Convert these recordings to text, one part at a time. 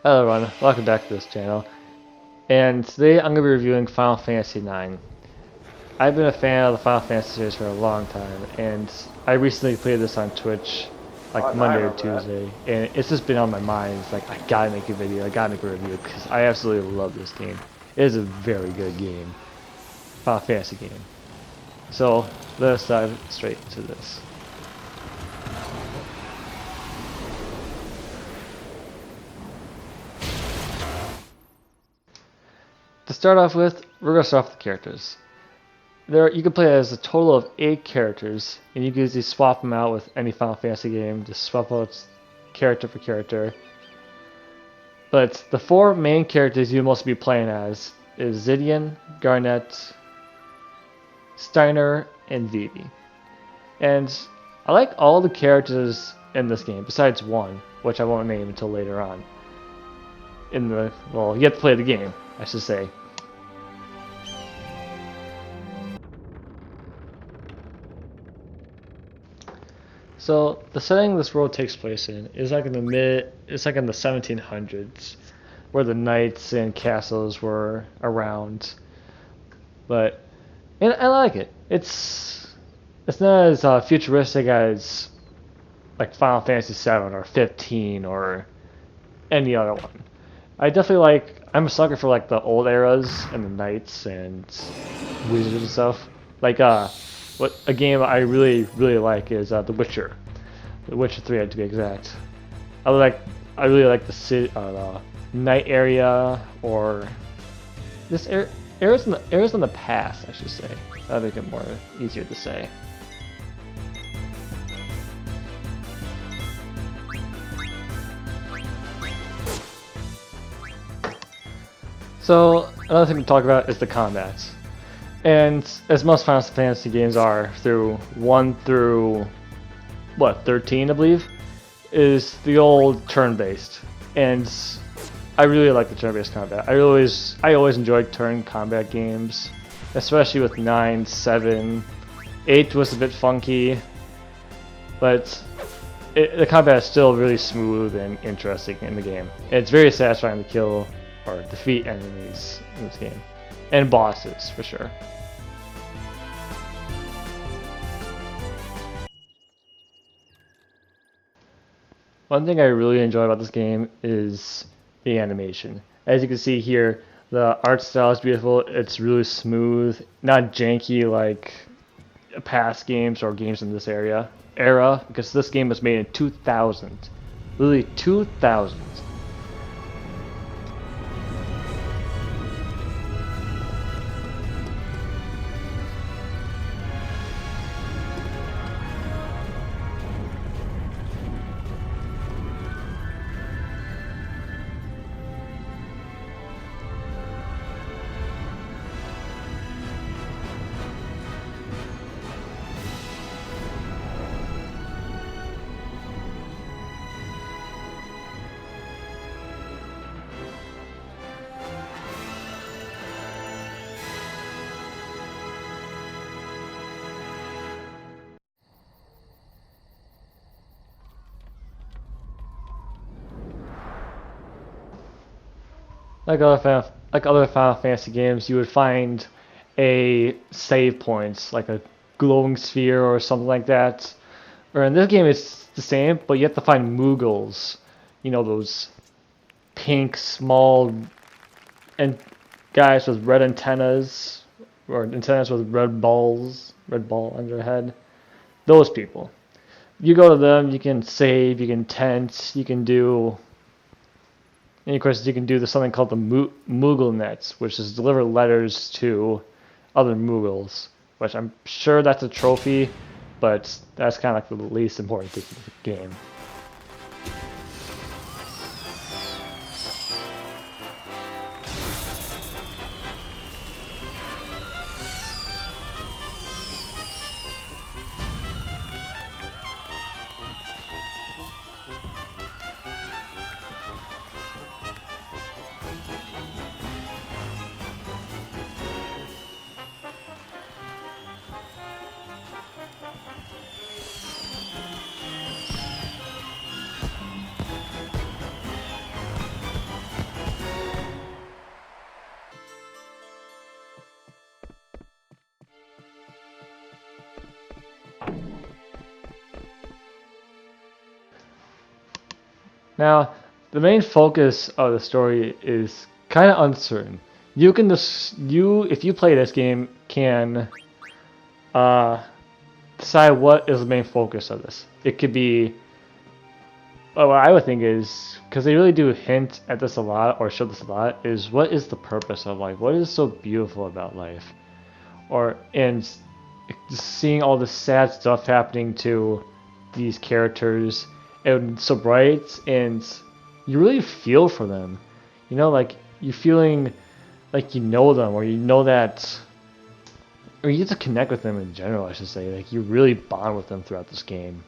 Hello everyone, welcome back to this channel. And today I'm going to be reviewing Final Fantasy IX. I've been a fan of the Final Fantasy series for a long time, and I recently played this on Twitch, like Oh, no, I Monday or remember that. Tuesday, and it's just been on my mind. It's like, I gotta make a video, I gotta make a review, because I absolutely love this game. It is a very good game. Final Fantasy game. So, let us dive straight into this. To start off with, we're going to start off with the characters. You can play as a total of 8 characters, and you can easily swap them out with any Final Fantasy game, just swap out character for character. But the 4 main characters you must be playing as is Zidian, Garnet, Steiner, and Vivi. And I like all the characters in this game, besides one, which I won't name until later on. Well, you have to play the game, I should say. So the setting this world takes place in is like in it's like in the 1700s, where the knights and castles were around. But and I like it. It's not as futuristic as like Final Fantasy 7 or 15 or any other one. I definitely like. I'm a sucker for like the old eras and the knights and wizards and stuff. Like what a game I really like is The Witcher. The Witcher 3 had to be exact. I like I really like the city, the night area, or this areas in the past, I should say. That'd make it more easier to say. So another thing to talk about is the combat. And as most Final Fantasy games are, through 1 through what, 13 I believe, is the old turn-based. And I really like the turn-based combat. I always enjoyed turn combat games, especially with 9, 7, 8 was a bit funky, but the combat is still really smooth and interesting in the game. And it's very satisfying to kill or defeat enemies in this game, and bosses for sure. One thing I really enjoy about this game is the animation. As you can see here, the art style is beautiful. It's really smooth, not janky like past games or games in this era, because this game was made in 2000, literally 2000. Like other Final Fantasy games, you would find a save points, like a glowing sphere or something like that. Or in this game, it's the same, but you have to find Moogles. You know, those pink, small, and guys with red antennas, or antennas with red ball on their head. Those people. You go to them, you can save, you can tent, you can do. And of course, you can do something called the Moogle Nets, which is deliver letters to other Moogles, which I'm sure that's a trophy, but that's kind of like the least important thing in the game. Now, the main focus of the story is kind of uncertain. You can just if you play this game, can uh, decide what is the main focus of this. It could be, well, what I would think is, because they really do hint at this a lot or show this a lot, is what is the purpose of life? What is so beautiful about life? Or and just seeing all the sad stuff happening to these characters and so bright, and you really feel for them. You know, like you're feeling like you know them, or you know that, or you get to connect with them in general. I should say, like you really bond with them throughout this game.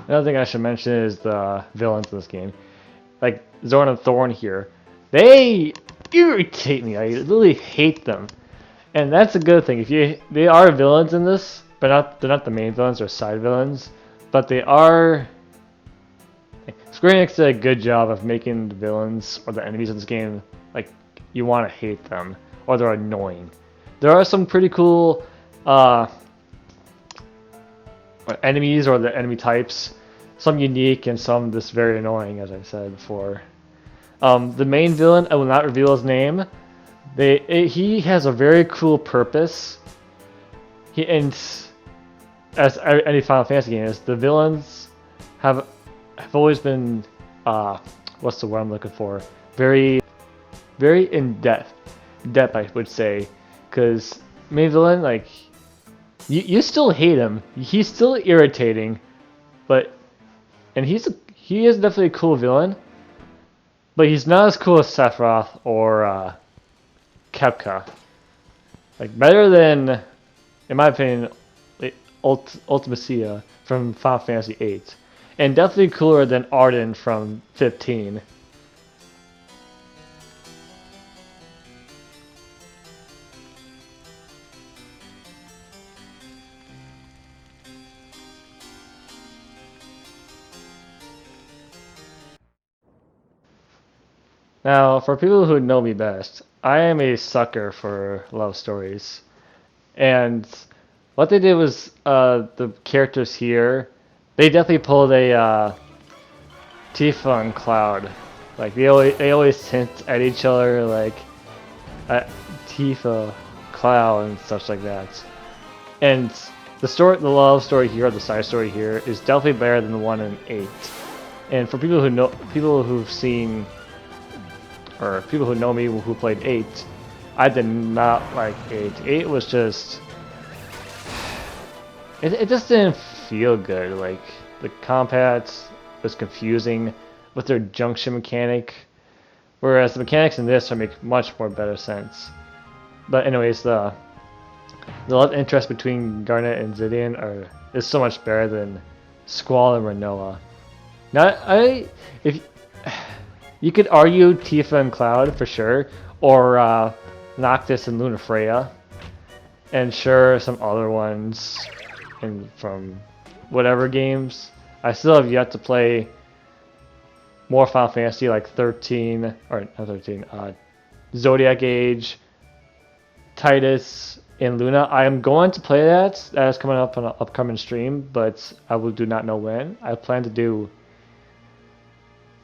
Another thing I should mention is the villains in this game. Like Zorn and Thorn here, they irritate me. I literally hate them, and that's a good thing. If you they are villains in this, but they're not the main villains or side villains, but they are. Square Enix did a good job of making the villains or the enemies in this game like you want to hate them or they're annoying. There are some pretty cool uh, enemies or the enemy types, some unique and some just very annoying, as I said before. The main villain, I will not reveal his name. He has a very cool purpose. And as any Final Fantasy game is, the villains have have always been what's the word I'm looking for? Very in depth I would say, because main villain like you still hate him. He's still irritating, but and he is definitely a cool villain, but he's not as cool as Sephiroth or Kepka. Like better than, in my opinion, like, Ultimacia from Final Fantasy VIII, and definitely cooler than Arden from 15. Now, for people who know me best, I am a sucker for love stories. And what they did was the characters here, they definitely pulled a Tifa and Cloud. Like they always hint at each other, like at Tifa, Cloud, and such like that. And the love story here, the side story here, is definitely better than the one in 8. And for people who've seen, or people who know me who played 8, I did not like 8. 8 was just, it just didn't feel good. Like the combat was confusing with their junction mechanic, whereas the mechanics in this make much more better sense. But anyways, the love interest between Garnet and Zidian is so much better than Squall and Rinoa. Now, if you could argue Tifa and Cloud for sure, or Noctis and Lunafreya, and sure some other ones, from whatever games. I still have yet to play more Final Fantasy like 13 or not 13, Zodiac Age, Titus, and Luna. I am going to play that. That is coming up on an upcoming stream, but I will do not know when. I plan to do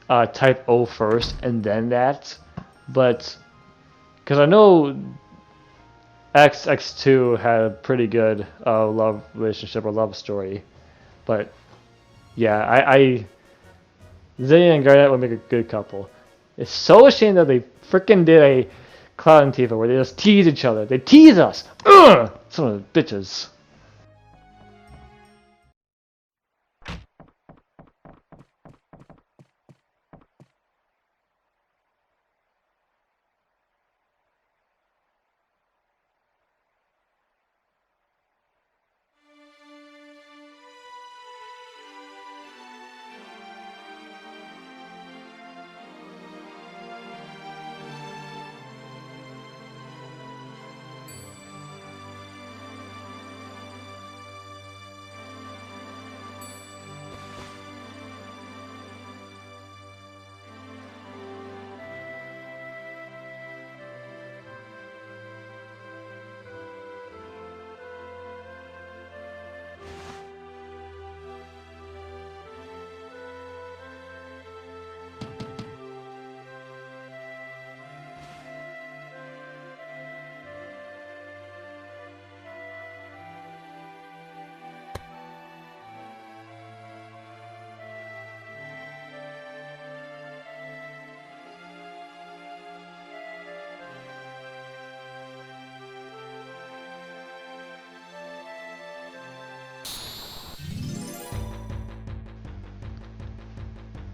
Type O first and then that, but because I know X2 had a pretty good love relationship or love story, but yeah, I Zillion and Garnet would make a good couple. It's so a shame that they freaking did a Cloud and Tifa where they just tease each other. They tease us! Ugh! Some of the bitches.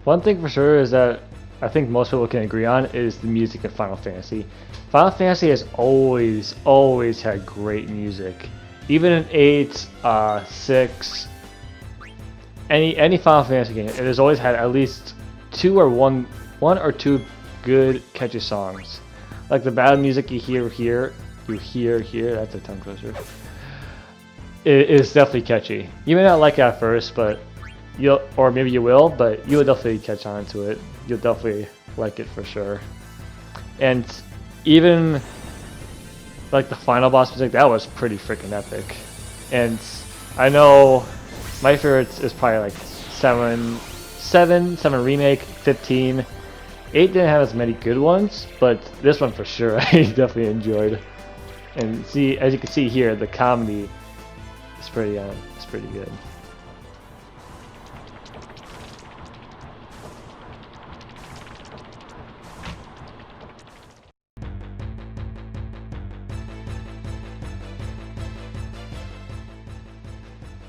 One thing for sure is that I think most people can agree on is the music in Final Fantasy. Final Fantasy has always had great music. Even in 8, 6, any Final Fantasy game, it has always had at least one or two good catchy songs. Like the battle music you hear here, that's a tongue twister. It is definitely catchy. You may not like it at first, but or maybe you will, but you'll definitely catch on to it. You'll definitely like it for sure. And even like the final boss music, that was pretty freaking epic. And I know my favorite is probably like 7 remake, 15. 8 didn't have as many good ones, but this one for sure I definitely enjoyed. And see, as you can see here, the comedy is pretty good.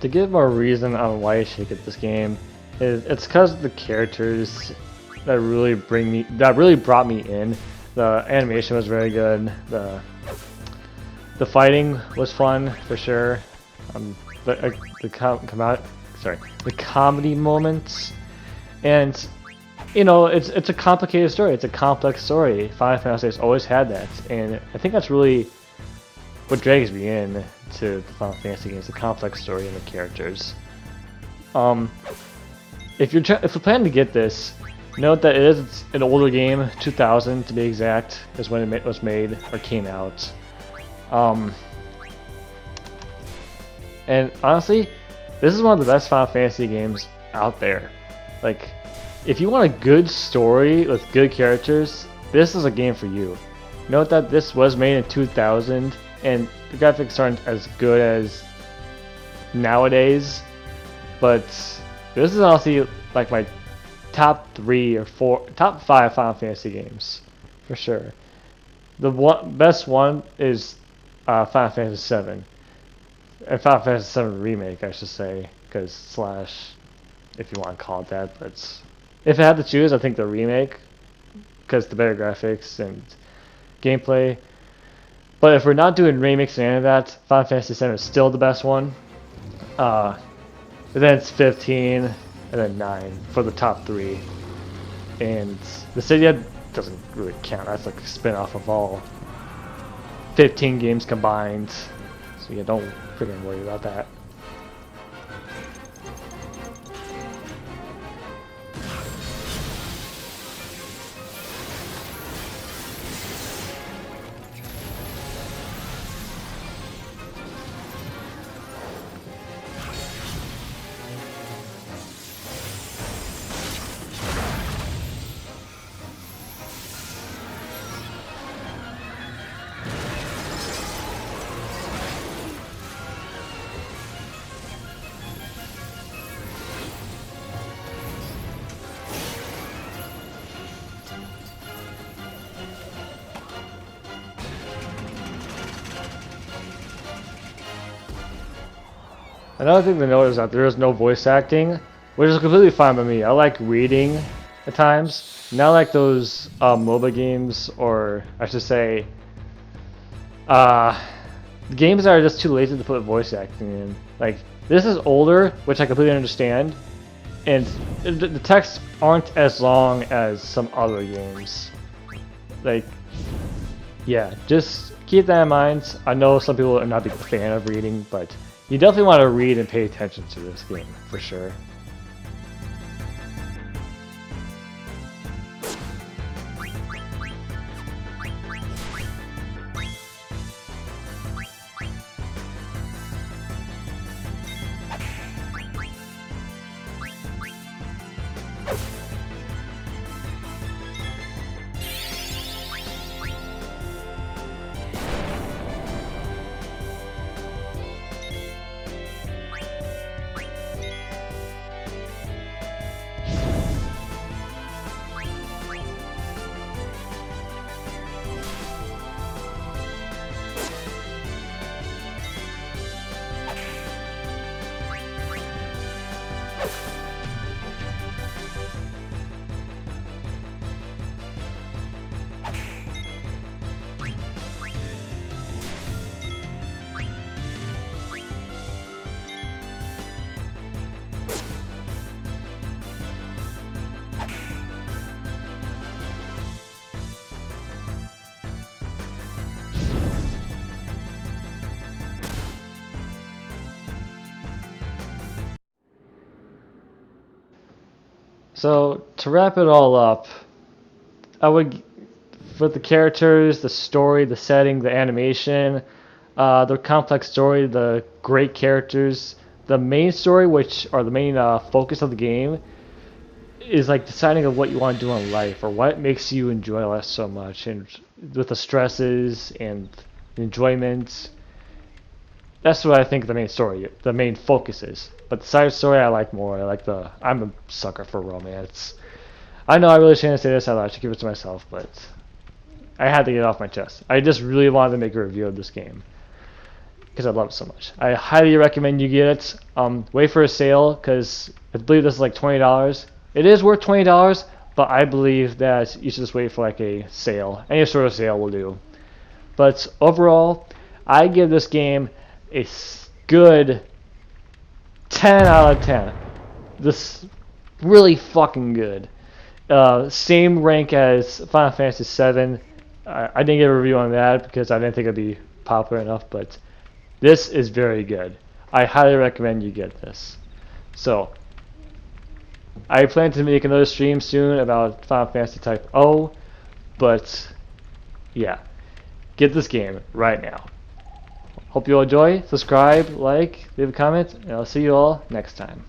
To give more reason on why I should get this game, it's because the characters that really brought me in. The animation was very good. The fighting was fun for sure. The comedy moments, and you know, it's a complicated story. It's a complex story. Final Fantasy has always had that, and I think that's really what drags me in to the Final Fantasy games: the complex story and the characters. If you're planning to get this, note that it is an older game, 2000 to be exact, is when it was made or came out. And honestly, this is one of the best Final Fantasy games out there. Like, if you want a good story with good characters, this is a game for you. Note that this was made in 2000, and the graphics aren't as good as nowadays, but this is honestly like my top 5 Final Fantasy games, for sure. The best one is Final Fantasy VII. And Final Fantasy VII Remake, I should say, because slash, if you want to call it that, but if I had to choose, I think the remake, because the better graphics and gameplay. But if we're not doing remakes and any of that, Final Fantasy VII is still the best one. And then it's 15, and then 9 for the top 3. And the Cydia doesn't really count. That's like a spin-off of all 15 games combined. So yeah, don't freaking worry about that. Another thing to note is that there is no voice acting, which is completely fine by me. I like reading at times, not like those MOBA games, or I should say, games that are just too lazy to put voice acting in. Like, this is older, which I completely understand, and the texts aren't as long as some other games. Like, yeah, just keep that in mind. I know some people are not a big fan of reading, but you definitely want to read and pay attention to this game, for sure. So to wrap it all up, I would, with the characters, the story, the setting, the animation, the complex story, the great characters, the main story, which are the main focus of the game, is like deciding of what you want to do in life or what makes you enjoy life so much, and with the stresses and enjoyment. That's what I think the main story, the main focus is. But the side story I like more. I'm a sucker for romance. I know I really shouldn't say this out loud. I should keep it to myself, but I had to get it off my chest. I just really wanted to make a review of this game because I love it so much. I highly recommend you get it. Wait for a sale because I believe this is like $20. It is worth $20, but I believe that you should just wait for like a sale. Any sort of sale will do. But overall, I give this game a good 10 out of 10. This really fucking good. Same rank as Final Fantasy VII. I didn't get a review on that because I didn't think it'd be popular enough, but this is very good. I highly recommend you get this. So, I plan to make another stream soon about Final Fantasy Type O, but yeah, get this game right now. Hope you all enjoy. Subscribe, like, leave a comment, and I'll see you all next time.